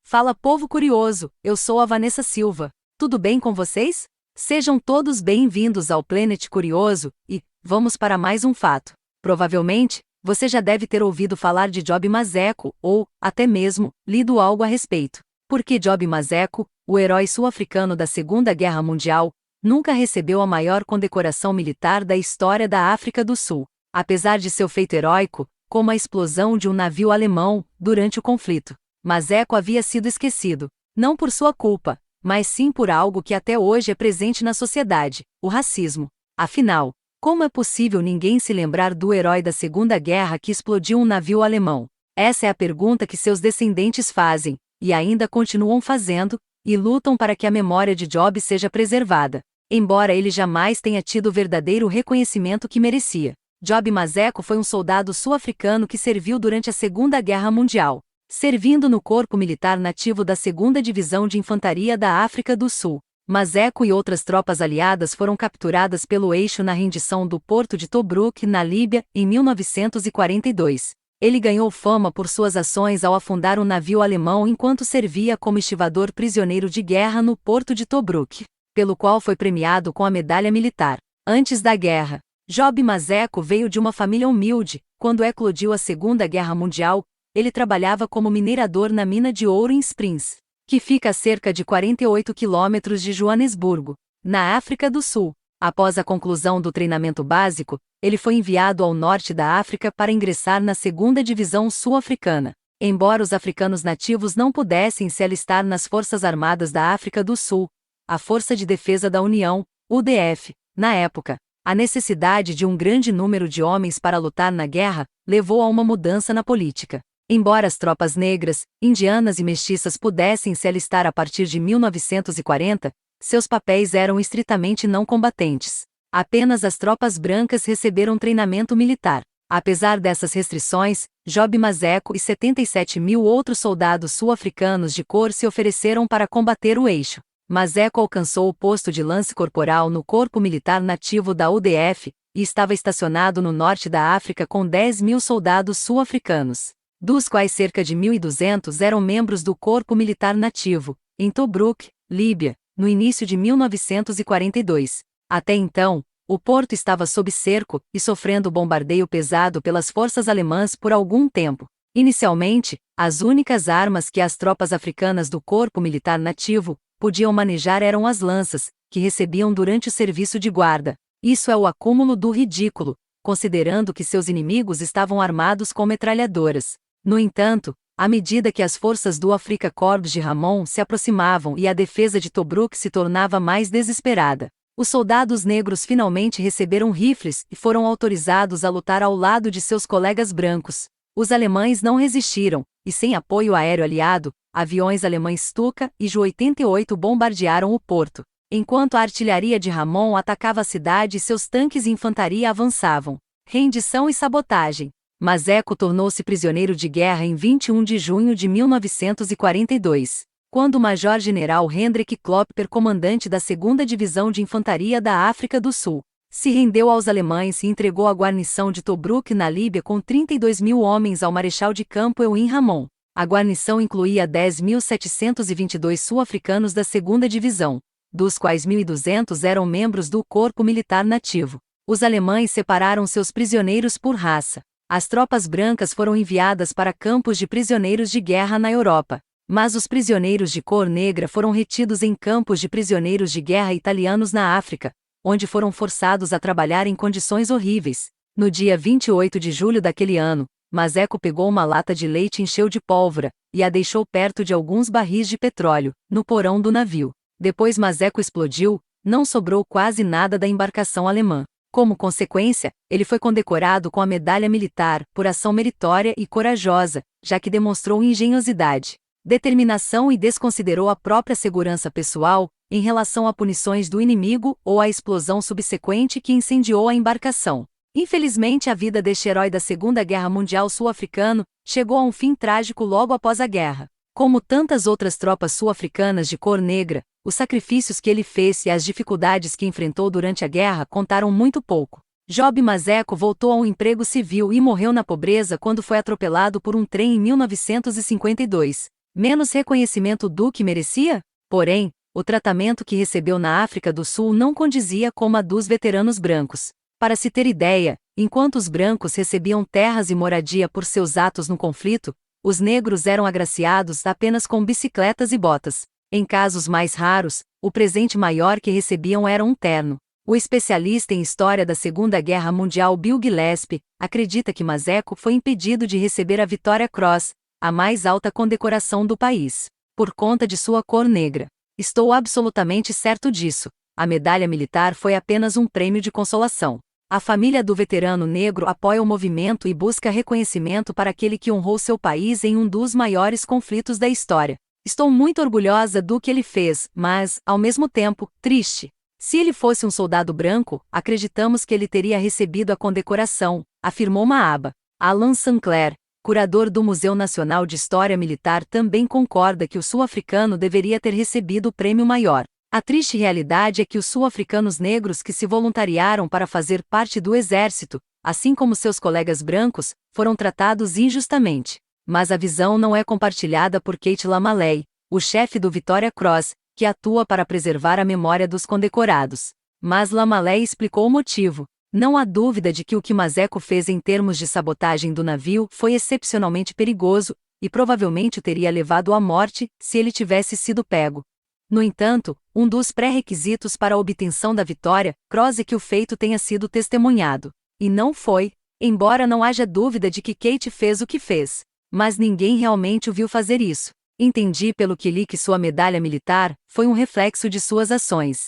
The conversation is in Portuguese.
Fala povo curioso, eu sou a Vanessa Silva. Tudo bem com vocês? Sejam todos bem-vindos ao Planet Curioso e vamos para mais um fato. Provavelmente, você já deve ter ouvido falar de Job Mazeco ou, até mesmo, lido algo a respeito. Porque Job Mazeco, o herói sul-africano da Segunda Guerra Mundial, nunca recebeu a maior condecoração militar da história da África do Sul, apesar de seu feito heróico, como a explosão de um navio alemão durante o conflito. Mazeco havia sido esquecido, não por sua culpa, mas sim por algo que até hoje é presente na sociedade, o racismo. Afinal, como é possível ninguém se lembrar do herói da Segunda Guerra que explodiu um navio alemão? Essa é a pergunta que seus descendentes fazem, e ainda continuam fazendo, e lutam para que a memória de Job seja preservada, embora ele jamais tenha tido o verdadeiro reconhecimento que merecia. Job Mazeco foi um soldado sul-africano que serviu durante a Segunda Guerra Mundial, servindo no Corpo Militar Nativo da 2ª Divisão de Infantaria da África do Sul. Mazeco e outras tropas aliadas foram capturadas pelo eixo na rendição do porto de Tobruk, na Líbia, em 1942. Ele ganhou fama por suas ações ao afundar um navio alemão enquanto servia como estivador prisioneiro de guerra no porto de Tobruk, pelo qual foi premiado com a medalha militar. Antes da guerra, Job Mazeco veio de uma família humilde. Quando eclodiu a Segunda Guerra Mundial, ele trabalhava como minerador na mina de ouro em Springs, que fica a cerca de 48 quilômetros de Joanesburgo, na África do Sul. Após a conclusão do treinamento básico, ele foi enviado ao norte da África para ingressar na 2ª Divisão Sul-Africana. Embora os africanos nativos não pudessem se alistar nas Forças Armadas da África do Sul, a Força de Defesa da União, UDF, na época, a necessidade de um grande número de homens para lutar na guerra levou a uma mudança na política. Embora as tropas negras, indianas e mestiças pudessem se alistar a partir de 1940, seus papéis eram estritamente não combatentes. Apenas as tropas brancas receberam treinamento militar. Apesar dessas restrições, Job Mazeco e 77 mil outros soldados sul-africanos de cor se ofereceram para combater o eixo. Mazeco alcançou o posto de lance-corporal no Corpo Militar Nativo da UDF e estava estacionado no norte da África com 10 mil soldados sul-africanos, dos quais cerca de 1.200 eram membros do Corpo Militar Nativo, em Tobruk, Líbia, no início de 1942. Até então, o porto estava sob cerco e sofrendo bombardeio pesado pelas forças alemãs por algum tempo. Inicialmente, as únicas armas que as tropas africanas do Corpo Militar Nativo podiam manejar eram as lanças, que recebiam durante o serviço de guarda. Isso é o acúmulo do ridículo, considerando que seus inimigos estavam armados com metralhadoras. No entanto, à medida que as forças do Afrika Korps de Ramon se aproximavam e a defesa de Tobruk se tornava mais desesperada, os soldados negros finalmente receberam rifles e foram autorizados a lutar ao lado de seus colegas brancos. Os alemães não resistiram, e sem apoio aéreo aliado, aviões alemães Stuka e Ju-88 bombardearam o porto, enquanto a artilharia de Ramon atacava a cidade e seus tanques e infantaria avançavam. Rendição e sabotagem. Mazeco tornou-se prisioneiro de guerra em 21 de junho de 1942, quando o Major-General Hendrik Klopper, comandante da 2ª Divisão de Infantaria da África do Sul, se rendeu aos alemães e entregou a guarnição de Tobruk na Líbia com 32 mil homens ao Marechal de Campo Euin Ramon. A guarnição incluía 10.722 sul-africanos da 2ª Divisão, dos quais 1.200 eram membros do Corpo Militar Nativo. Os alemães separaram seus prisioneiros por raça. As tropas brancas foram enviadas para campos de prisioneiros de guerra na Europa, mas os prisioneiros de cor negra foram retidos em campos de prisioneiros de guerra italianos na África, onde foram forçados a trabalhar em condições horríveis. No dia 28 de julho daquele ano, Mazeco pegou uma lata de leite e encheu de pólvora, e a deixou perto de alguns barris de petróleo, no porão do navio. Depois Mazeco explodiu, não sobrou quase nada da embarcação alemã. Como consequência, ele foi condecorado com a medalha militar por ação meritória e corajosa, já que demonstrou engenhosidade, determinação e desconsiderou a própria segurança pessoal em relação a punições do inimigo ou à explosão subsequente que incendiou a embarcação. Infelizmente, a vida deste herói da Segunda Guerra Mundial sul-africano chegou a um fim trágico logo após a guerra. Como tantas outras tropas sul-africanas de cor negra, os sacrifícios que ele fez e as dificuldades que enfrentou durante a guerra contaram muito pouco. Job Mazeco voltou a um emprego civil e morreu na pobreza quando foi atropelado por um trem em 1952. Menos reconhecimento do que merecia? Porém, o tratamento que recebeu na África do Sul não condizia com a dos veteranos brancos. Para se ter ideia, enquanto os brancos recebiam terras e moradia por seus atos no conflito, os negros eram agraciados apenas com bicicletas e botas. Em casos mais raros, o presente maior que recebiam era um terno. O especialista em história da Segunda Guerra Mundial Bill Gillespie acredita que Maseko foi impedido de receber a Victoria Cross, a mais alta condecoração do país, por conta de sua cor negra. Estou absolutamente certo disso. A medalha militar foi apenas um prêmio de consolação. A família do veterano negro apoia o movimento e busca reconhecimento para aquele que honrou seu país em um dos maiores conflitos da história. Estou muito orgulhosa do que ele fez, mas, ao mesmo tempo, triste. Se ele fosse um soldado branco, acreditamos que ele teria recebido a condecoração, afirmou Maaba. Alan Sinclair, curador do Museu Nacional de História Militar, também concorda que o sul-africano deveria ter recebido o prêmio maior. A triste realidade é que os sul-africanos negros que se voluntariaram para fazer parte do exército, assim como seus colegas brancos, foram tratados injustamente. Mas a visão não é compartilhada por Kate Lamaley, o chefe do Victoria Cross, que atua para preservar a memória dos condecorados. Mas Lamaley explicou o motivo. Não há dúvida de que o que Maseko fez em termos de sabotagem do navio foi excepcionalmente perigoso, e provavelmente o teria levado à morte se ele tivesse sido pego. No entanto, um dos pré-requisitos para a obtenção da Victoria Cross é que o feito tenha sido testemunhado. E não foi, embora não haja dúvida de que Kate fez o que fez. Mas ninguém realmente o viu fazer isso. Entendi pelo que li que sua medalha militar foi um reflexo de suas ações.